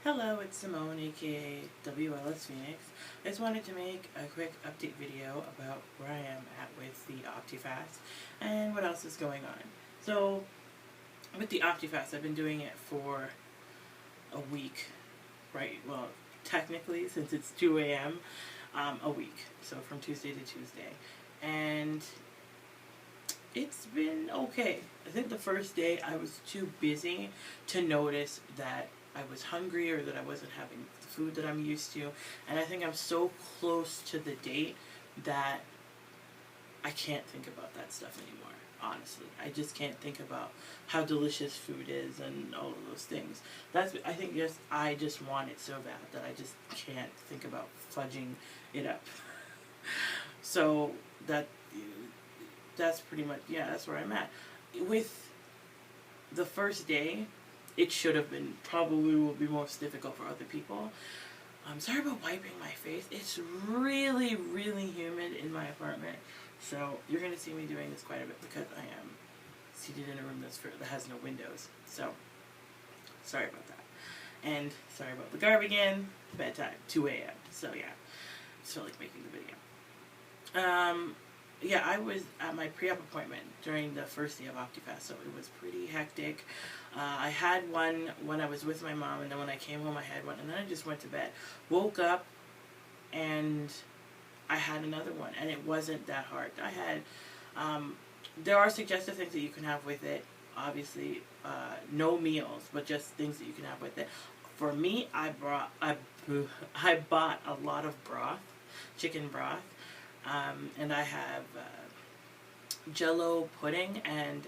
Hello, it's Simone, aka WLSPhoenix. I just wanted to make a quick update video about where I am at with the optifast and what else is going on. So, with the optifast, I've been doing it for a week, right? Well, technically, since it's 2 a.m., a week. So, from Tuesday to Tuesday. And it's been okay. I think the first day I was too busy to notice that I was hungry or that I wasn't having the food that I'm used to. And I think I'm so close to the date that I can't think about that stuff anymore, honestly. I just can't think about how delicious food is and all of those things. I think I just want it so bad that I just can't think about fudging it up. So that's pretty much, yeah, that's where I'm at. With the first day, it should have been, probably will be most difficult for other people. I'm sorry about wiping my face. It's really, really humid in my apartment. So you're going to see me doing this quite a bit because I am seated in a room that has no windows. So, sorry about that. And sorry about the garb again. Bedtime, 2 a.m. So yeah, just felt like making the video. Yeah, I was at my pre-op appointment during the first day of optifast, so it was pretty hectic. I had one when I was with my mom, and then when I came home I had one, and then I just went to bed. Woke up, and I had another one, and it wasn't that hard. I had, there are suggestive things that you can have with it, obviously, no meals, but just things that you can have with it. For me, I bought a lot of broth, chicken broth. And I have Jello pudding and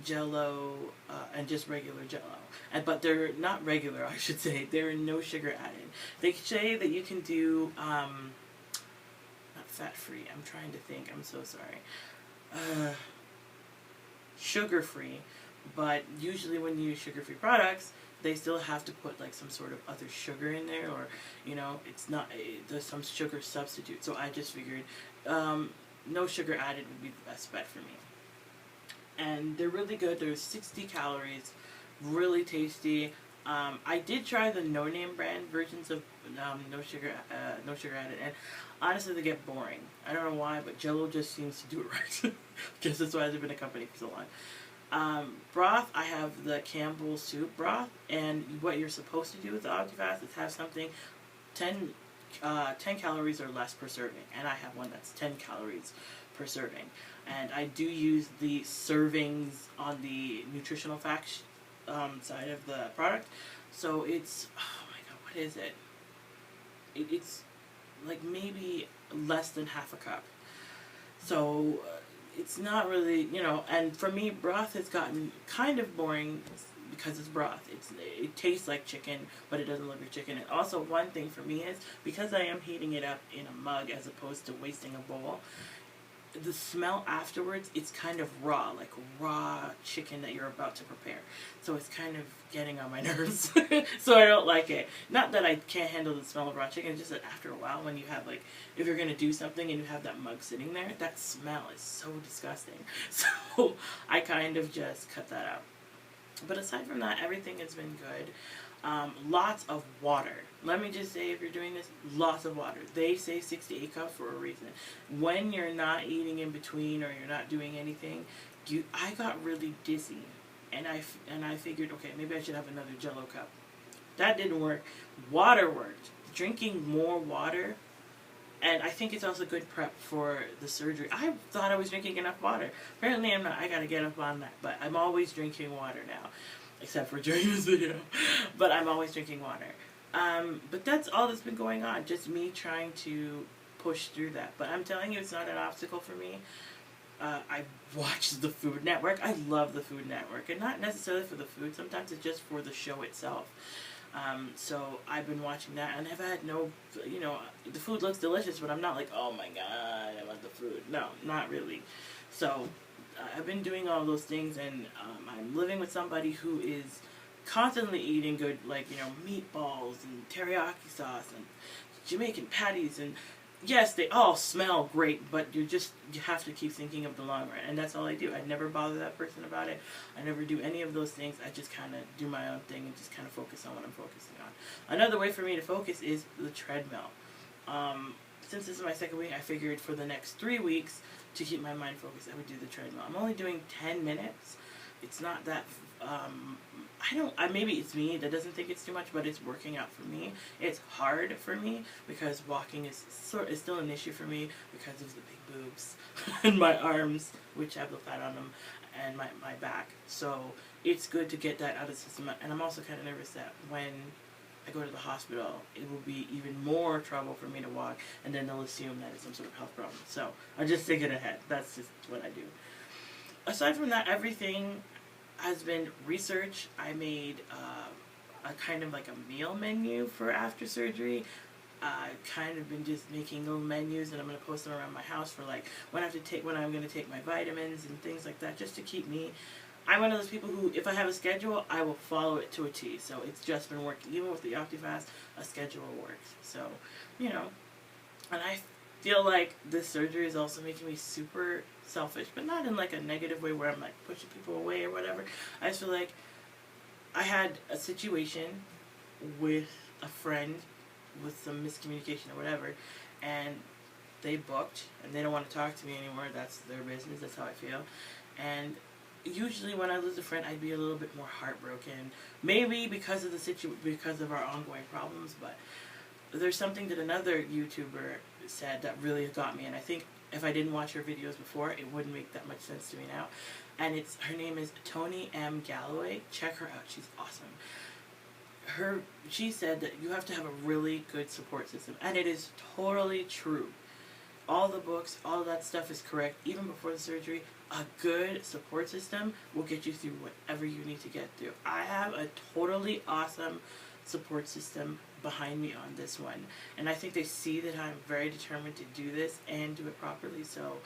Jello and just regular Jello. But they're not regular, I should say. There are no sugar added. They say that you can do not fat-free. I'm trying to think. I'm so sorry. Sugar-free. But usually when you use sugar-free products, they still have to put like some sort of other sugar in there, or it's not, there's some sugar substitute. So I just figured no sugar added would be the best bet for me. And they're really good. There's 60 calories, really tasty. I did try the no-name brand versions of no sugar added, and honestly they get boring. I don't know why, but Jello just seems to do it right. Guess that's why they've been a company for so long. Broth, I have the Campbell soup broth, and what you're supposed to do with the optifast is have something 10 calories or less per serving, and I have one that's 10 calories per serving. And I do use the servings on the nutritional facts side of the product, so it's, oh my god, what is it? It's like maybe less than half a cup. So it's not really, and for me, broth has gotten kind of boring because it's broth. It tastes like chicken, but it doesn't look like chicken. And also, one thing for me is, because I am heating it up in a mug as opposed to wasting a bowl, the smell afterwards, it's kind of raw, like raw chicken that you're about to prepare. So it's kind of getting on my nerves. So I don't like it. Not that I can't handle the smell of raw chicken, it's just that after a while, when you have, like, if you're going to do something and you have that mug sitting there, that smell is so disgusting. So I kind of just cut that out. But aside from that, everything has been good. Lots of water. Let me just say, if you're doing this, lots of water. They say 6 to 8 cups for a reason. When you're not eating in between or you're not doing anything, I got really dizzy, and I figured, okay, maybe I should have another Jello cup. That didn't work. Water worked. Drinking more water, and I think it's also good prep for the surgery. I thought I was drinking enough water. Apparently I'm not. I gotta get up on that. But I'm always drinking water now, except for during this video. But I'm always drinking water. But that's all that's been going on. Just me trying to push through that. But I'm telling you, it's not an obstacle for me. I watch the Food Network. I love the Food Network. And not necessarily for the food. Sometimes it's just for the show itself. So I've been watching that, and I've had no, the food looks delicious, but I'm not like, oh my god, I want the food. No, not really. So I've been doing all those things, and I'm living with somebody who is constantly eating good, like, meatballs and teriyaki sauce and Jamaican patties, and yes, they all smell great, but you have to keep thinking of the long run, and that's all I do. I never bother that person about it. I never do any of those things. I just kind of do my own thing and just kind of focus on what I'm focusing on. Another way for me to focus is the treadmill. Since this is my second week, I figured for the next 3 weeks to keep my mind focused, I would do the treadmill. I'm only doing 10 minutes. It's not that. Maybe it's me that doesn't think it's too much, but it's working out for me. It's hard for me because walking is still an issue for me because of the big boobs and my arms, which have the fat on them, and my back. So it's good to get that out of the system. And I'm also kind of nervous that when I go to the hospital, it will be even more trouble for me to walk, and then they'll assume that it's some sort of health problem. So I just thinking ahead. That's just what I do. Aside from that, everything has been research. I made a kind of like a meal menu for after surgery. I've kind of been just making little menus, and I'm going to post them around my house for like when I'm going to take my vitamins and things like that, just to keep me. I'm one of those people who, if I have a schedule, I will follow it to a T. So it's just been working. Even with the optifast, a schedule works. So, and I feel like this surgery is also making me super selfish, but not in like a negative way where I'm like pushing people away or whatever. I just feel like I had a situation with a friend with some miscommunication or whatever, and they booked and they don't want to talk to me anymore. That's their business. That's how I feel. And usually when I lose a friend, I'd be a little bit more heartbroken, maybe because of because of our ongoing problems. But there's something that another YouTuber said that really got me, and I think if I didn't watch her videos before, it wouldn't make that much sense to me now. And her name is Tony M. Galloway. Check her out. She's awesome. She said that you have to have a really good support system, and it is totally true. All the books, all that stuff is correct. Even before the surgery, a good support system will get you through whatever you need to get through. I have a totally awesome support system behind me on this one, and I think they see that I'm very determined to do this and do it properly. So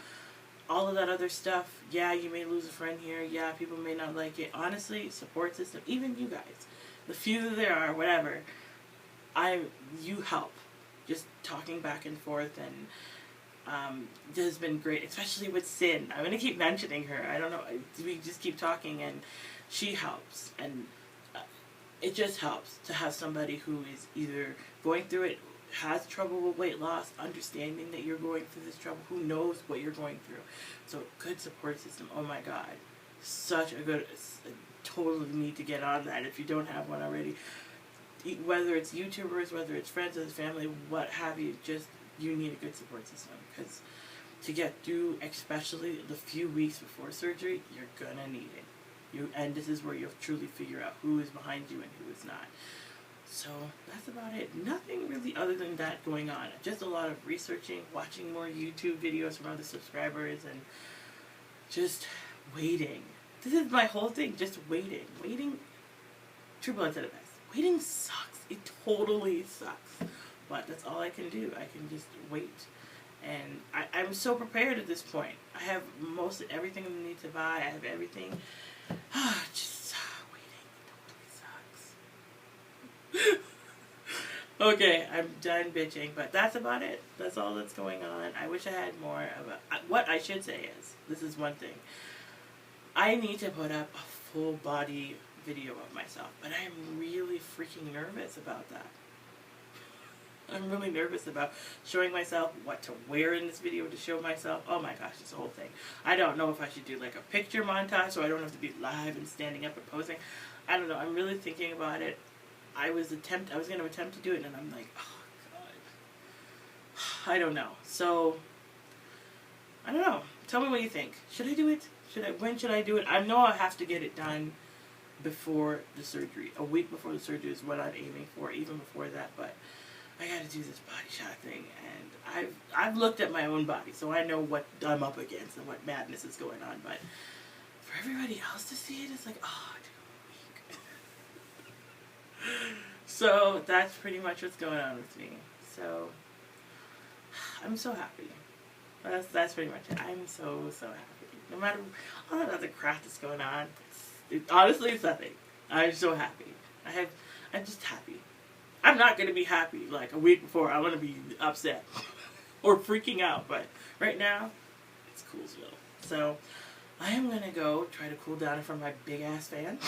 all of that other stuff, yeah, you may lose a friend here, yeah, people may not like it. Honestly, support system, even you guys, the few that there are, whatever, you help. Just talking back and forth, and this has been great, especially with Sin. I'm going to keep mentioning her. I don't know, we just keep talking, and she helps, and it just helps to have somebody who is either going through it, has trouble with weight loss, understanding that you're going through this trouble, who knows what you're going through. So good support system. Oh my God, such a good. Totally need to get on that if you don't have one already. Whether it's YouTubers, whether it's friends or family, what have you, just you need a good support system, because to get through, especially the few weeks before surgery, you're gonna need it. And this is where you'll truly figure out who is behind you and who is not. So that's about it. Nothing really other than that going on. Just a lot of researching, watching more YouTube videos from other subscribers, and just waiting. This is my whole thing, just waiting. Waiting, True Blood's at the best. Waiting sucks. It totally sucks. But that's all I can do. I can just wait. And I'm so prepared at this point. I have most everything I need to buy. I have everything. Just waiting. It totally sucks. Okay, I'm done bitching. But that's about it. That's all that's going on. I wish I had more of what I should say is, this is one thing. I need to put up a full body video of myself, but I'm really freaking nervous about that. I'm really nervous about showing myself, what to wear in this video to show myself. Oh my gosh, it's a whole thing. I don't know if I should do like a picture montage so I don't have to be live and standing up and posing. I don't know. I'm really thinking about it. I was going to attempt to do it, and I'm like, oh God. I don't know. So, I don't know. Tell me what you think. Should I do it? When should I do it? I know I have to get it done before the surgery. A week before the surgery is what I'm aiming for, even before that. But I got to do this body shot thing, and I've looked at my own body, so I know what I'm up against and what madness is going on. But for everybody else to see it, it's like, oh, dude, weak. So that's pretty much what's going on with me. So I'm so happy. That's pretty much it. I'm so happy. No matter all that other crap that's going on, honestly, it's nothing. I'm so happy. I'm just happy. I'm not going to be happy like a week before. I'm going to be upset. or freaking out. But right now, it's Coolsville. So I am going to go try to cool down in front of my big ass fan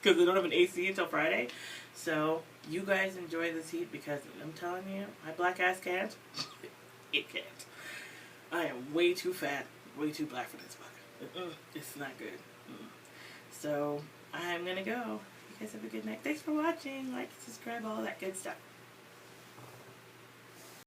because I don't have an AC until Friday. So you guys enjoy this heat because I'm telling you, my black ass can't. It can't. I am way too fat, way too black for this mug. It's not good. So I'm going to go. You guys have a good night. Thanks for watching. Like, subscribe, all that good stuff.